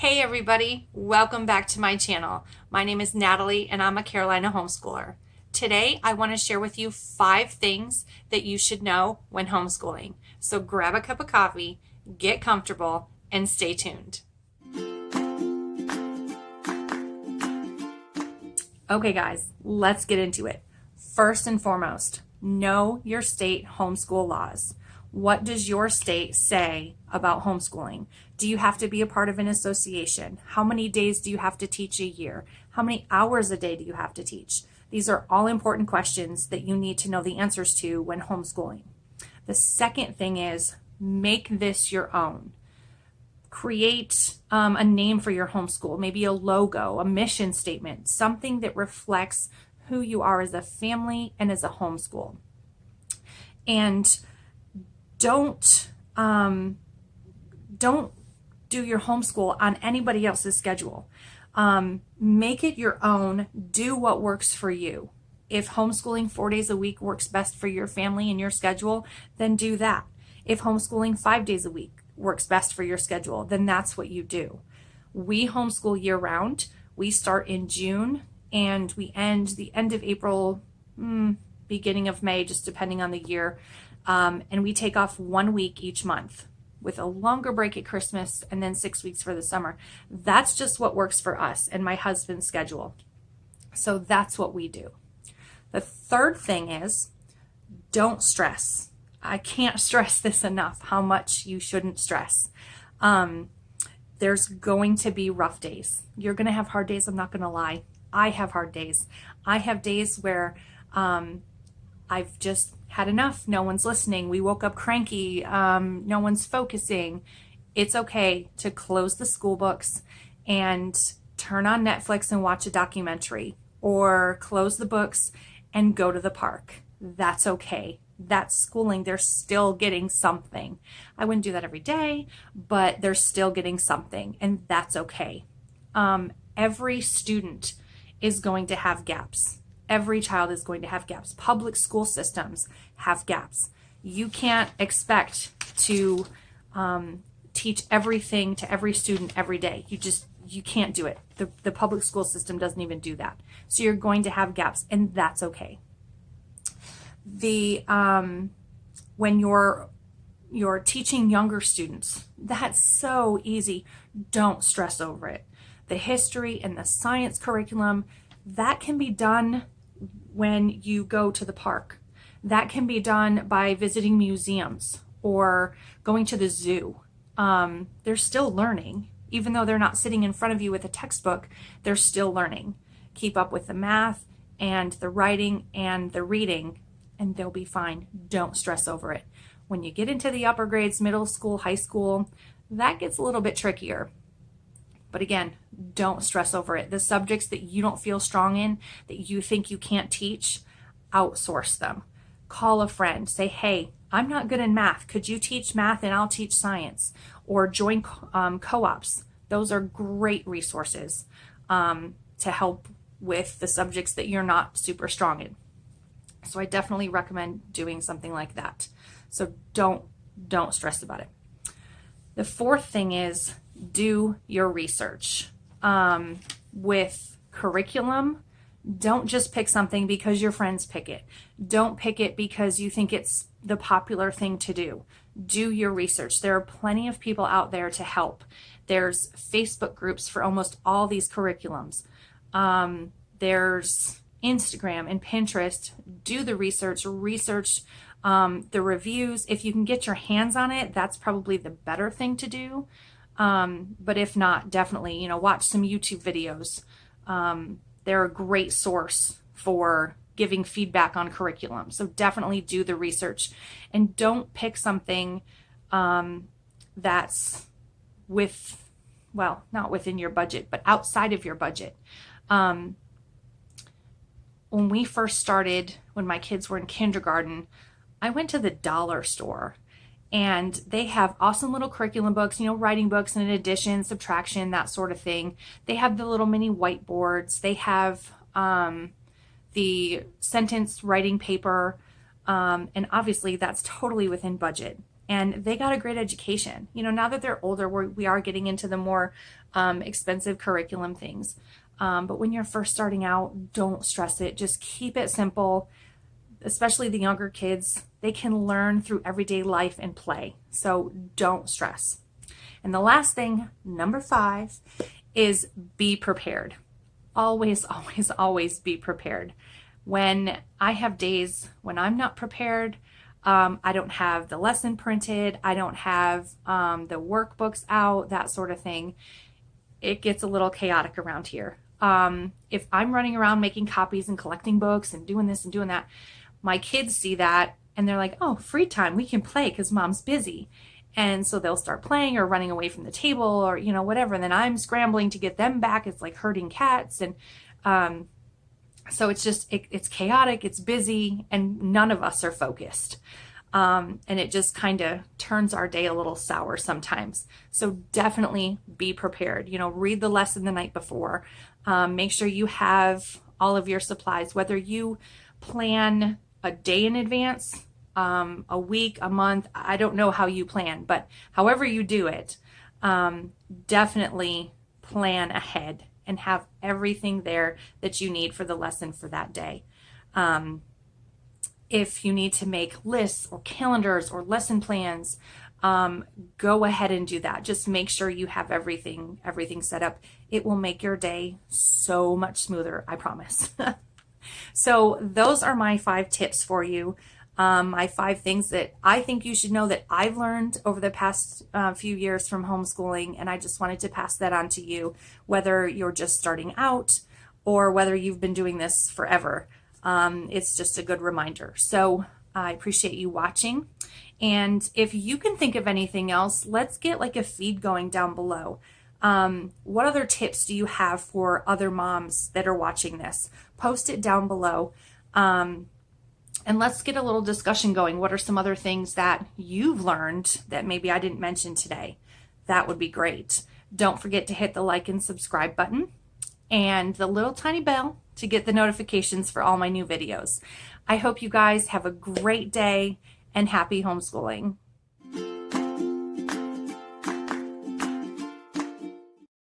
Hey everybody, welcome back to my channel. My name is Natalie and I'm a Carolina homeschooler. Today I want to share with you 5 things that you should know when homeschooling. So grab a cup of coffee, get comfortable, and stay tuned. Okay guys, let's get into it. First and foremost, know your state homeschool laws. What does your state say about homeschooling? Do you have to be a part of an association? How many days do you have to teach a year? How many hours a day do you have to teach? These are all important questions that you need to know the answers to when homeschooling. The second thing is make this your own. Create a name for your homeschool, maybe a logo, a mission statement, something that reflects who you are as a family and as a homeschool. And don't do your homeschool on anybody else's schedule. Make it your own. Do what works for you. If homeschooling 4 days a week works best for your family and your schedule, then do that. If homeschooling 5 days a week works best for your schedule, then that's what you do. We homeschool year round. We start in June and we end the end of April, beginning of May, just depending on the year. And we take off 1 week each month with a longer break at Christmas and then 6 weeks for the summer. That's just what works for us and my husband's schedule. So that's what we do. The third thing is don't stress. I can't stress this enough, how much you shouldn't stress. There's going to be rough days. You're going to have hard days. I'm not going to lie. I have hard days. I have days where I've just had enough. No one's listening. We woke up cranky. No one's focusing. It's okay to close the school books and turn on Netflix and watch a documentary, or close the books and go to the park. That's okay. That's schooling. They're still getting something. I wouldn't do that every day, but they're still getting something, and that's okay. Every student is going to have gaps. Every child is going to have gaps. Public school systems have gaps. You can't expect to teach everything to every student every day. You can't do it. The public school system doesn't even do that. So you're going to have gaps, and that's okay. When you're teaching younger students, that's so easy. Don't stress over it. The history and the science curriculum, that can be done when you go to the park. That can be done by visiting museums or going to the zoo. They're still learning. Even though they're not sitting in front of you with a textbook, they're still learning. Keep up with the math and the writing and the reading, and they'll be fine. Don't stress over it. When you get into the upper grades, middle school, high school, that gets a little bit trickier. But again, don't stress over it. The subjects that you don't feel strong in, that you think you can't teach, outsource them. Call a friend. Say, hey, I'm not good in math. Could you teach math and I'll teach science? Or join co-ops. Those are great resources to help with the subjects that you're not super strong in. So I definitely recommend doing something like that. So don't stress about it. The fourth thing is do your research. With curriculum, don't just pick something because your friends pick it. Don't pick it because you think it's the popular thing to do. Do your research. There are plenty of people out there to help. There's Facebook groups for almost all these curriculums. There's Instagram and Pinterest. Do the research. Research the reviews. If you can get your hands on it, that's probably the better thing to do. But if not, definitely, watch some YouTube videos. They're a great source for giving feedback on curriculum. So definitely do the research, and don't pick something that's not within your budget, but outside of your budget. When we first started, when my kids were in kindergarten, I went to the dollar store, and they have awesome little curriculum books, writing books and addition, subtraction, that sort of thing. They have the little mini whiteboards. They have the sentence writing paper. And obviously that's totally within budget. and they got a great education. You know, now that they're older, we are getting into the more expensive curriculum things. But when you're first starting out, don't stress it. Just keep it simple. Especially the younger kids, they can learn through everyday life and play. So don't stress. And the last thing, number 5, is be prepared. Always, always, always be prepared. When I have days when I'm not prepared, I don't have the lesson printed, I don't have the workbooks out, that sort of thing. It gets a little chaotic around here. If I'm running around making copies and collecting books and doing this and doing that, my kids see that and they're like, oh, free time, we can play because mom's busy. And so they'll start playing or running away from the table or, you know, whatever. And then I'm scrambling to get them back. It's like herding cats. And so it's just, it's chaotic, it's busy, and none of us are focused. And it just kind of turns our day a little sour sometimes. So definitely be prepared. You know, read the lesson the night before. Make sure you have all of your supplies, whether you plan a day in advance, a week, a month. I don't know how you plan, but however you do it, definitely plan ahead and have everything there that you need for the lesson for that day. If you need to make lists or calendars or lesson plans, go ahead and do that. Just make sure you have everything set up. It will make your day so much smoother, I promise. So those are my 5 tips for you. My 5 things that I think you should know that I've learned over the past few years from homeschooling, and I just wanted to pass that on to you, whether you're just starting out or whether you've been doing this forever. It's just a good reminder. So I appreciate you watching. And if you can think of anything else, let's get like a feed going down below. What other tips do you have for other moms that are watching this? Post it down below. And let's get a little discussion going. What are some other things that you've learned that maybe I didn't mention today? That would be great. Don't forget to hit the like and subscribe button and the little tiny bell to get the notifications for all my new videos. I hope you guys have a great day and happy homeschooling.